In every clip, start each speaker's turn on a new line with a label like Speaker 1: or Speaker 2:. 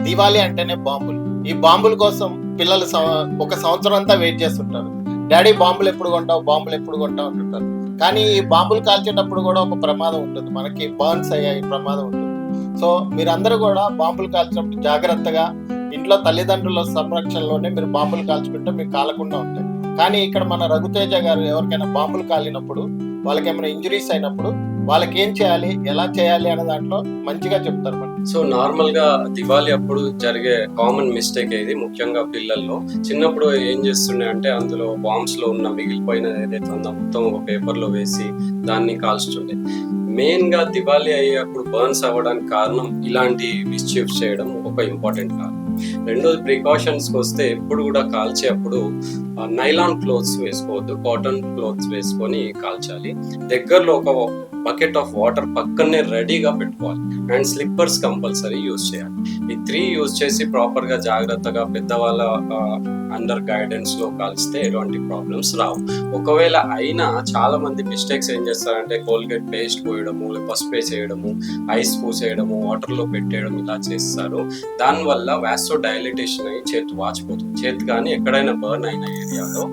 Speaker 1: దివాళీ అంటేనే బాంబులు. ఈ బాంబుల కోసం పిల్లలు ఒక సంవత్సరం అంతా వెయిట్ చేస్తుంటారు. డాడీ బాంబులు ఎప్పుడు కొంటావు, బాంబులు ఎప్పుడు కొంటావు అంటుంటారు. కానీ ఈ బాంబులు కాల్చేటప్పుడు కూడా ఒక ప్రమాదం ఉంటుంది, మనకి బర్న్స్ అయ్యాయి ప్రమాదం ఉంటుంది. సో మీరందరూ కూడా బాంబులు కాల్చినప్పుడు జాగ్రత్తగా ఇంట్లో తల్లిదండ్రుల సంరక్షణలోనే మీరు బాంబులు కాల్చుకుంటే మీకు కాలకుండా ఉంటాయి. కానీ ఇక్కడ మన రఘుతేజ గారు ఎవరికైనా బాంబులు కాలినప్పుడు, వాళ్ళకి ఏమైనా ఇంజరీస్ అయినప్పుడు వాళ్ళకి ఏం చేయాలి, ఎలా చేయాలి అనే దాంట్లో మంచిగా చెప్తారు మనకి.
Speaker 2: సో నార్మల్ గా దివాళీ అప్పుడు జరిగే కామన్ మిస్టేక్ ఇది, ముఖ్యంగా పిల్లల్లో. చిన్నప్పుడు ఏం చేస్తుండే అంటే అందులో బాంబ్స్ లో ఉన్న మిగిలిపోయిన ఏదైతే ఉందో మొత్తం ఒక పేపర్ లో వేసి దాన్ని కాల్చుతుండే. మెయిన్ గా దివాళీ అయ్యేప్పుడు బర్న్స్ అవ్వడానికి కారణం ఇలాంటి మిస్చీఫ్ చేయడం ఒక ఇంపార్టెంట్ కారణం. రెండోది ప్రికాషన్స్ వస్తే ఎప్పుడు కూడా కాల్చేటప్పుడు నైలాన్ క్లోత్స్ వేసుకోవద్దు, కాటన్ క్లోత్స్ వేసుకొని కాల్చాలి. దగ్గరలో ఒక బకెట్ ఆఫ్ వాటర్ పక్కనే రెడీగా పెట్టుకోవాలి అండ్ స్లిప్పర్స్ కంపల్సరీ యూజ్ చేయాలి. ఈ 3 యూజ్ చేసి ప్రాపర్ గా జాగ్రత్తగా పెద్దవాళ్ళ అండర్ గైడెన్స్ లో కాల్స్తే ఎలాంటి ప్రాబ్లమ్స్ రావు. ఒకవేళ అయినా చాలా మంది మిస్టేక్స్ ఏం చేస్తారంటే కోల్గేట్ పేస్ట్ పోయడము, పసుపు వేసేయడము, ఐస్ పూసేయడము, వాటర్ లో పెట్టేయడం ఇలా చేస్తారు. దానివల్ల వాసో డైలిటేషన్ అయ్యి చేతి వాచిపోతుంది. చేతి కానీ ఎక్కడైనా బర్న్ అయిన ఏరియాలో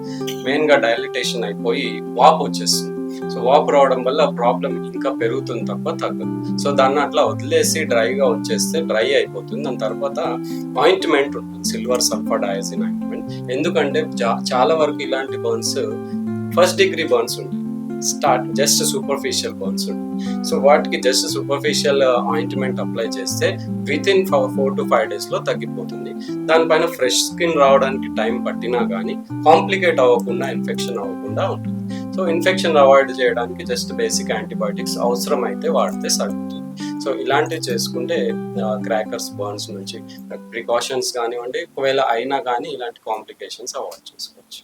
Speaker 2: మెయిన్ గా డైలిటేషన్ అయిపోయి వాపు వచ్చేస్తుంది. సో వాపు రావడం వల్ల ప్రాబ్లం ఇంకా పెరుగుతుంది తప్ప తగ్గదు. సో దాన్ని అట్లా వదిలేసి డ్రైగా వచ్చేస్తే డ్రై అయిపోతుంది. దాని తర్వాత ఆయింట్మెంట్ ఉంటుంది, సిల్వర్ సల్ఫర్ డయాజిన్ ఆయింట్మెంట్. ఎందుకంటే చాలా వరకు ఇలాంటి బర్న్స్ ఫస్ట్ డిగ్రీ బర్న్స్ ఉంటాయి, జస్ట్ సూపర్ఫిషియల్ బర్న్స్ ఉంటాయి. సో వాటికి జస్ట్ సూపర్ఫిషియల్ ఆయింట్మెంట్ అప్లై చేస్తే విత్ ఇన్ 4 to 5 days లో తగ్గిపోతుంది. దానిపైన ఫ్రెష్ స్కిన్ రావడానికి టైం పట్టినా కానీ కాంప్లికేట్ అవ్వకుండా, ఇన్ఫెక్షన్ అవ్వకుండా ఉంటుంది. సో ఇన్ఫెక్షన్ అవాయిడ్ చేయడానికి జస్ట్ బేసిక్ యాంటీబయాటిక్స్ అవసరం అయితే వాడితే సరిపోతుంది. సో ఇలాంటివి చేసుకుంటే క్రాకర్స్ బర్న్స్ నుంచి ప్రికాషన్స్ కానివ్వండి, ఒకవేళ అయినా కానీ ఇలాంటి కాంప్లికేషన్స్ అవాయిడ్ చేసుకోవచ్చు.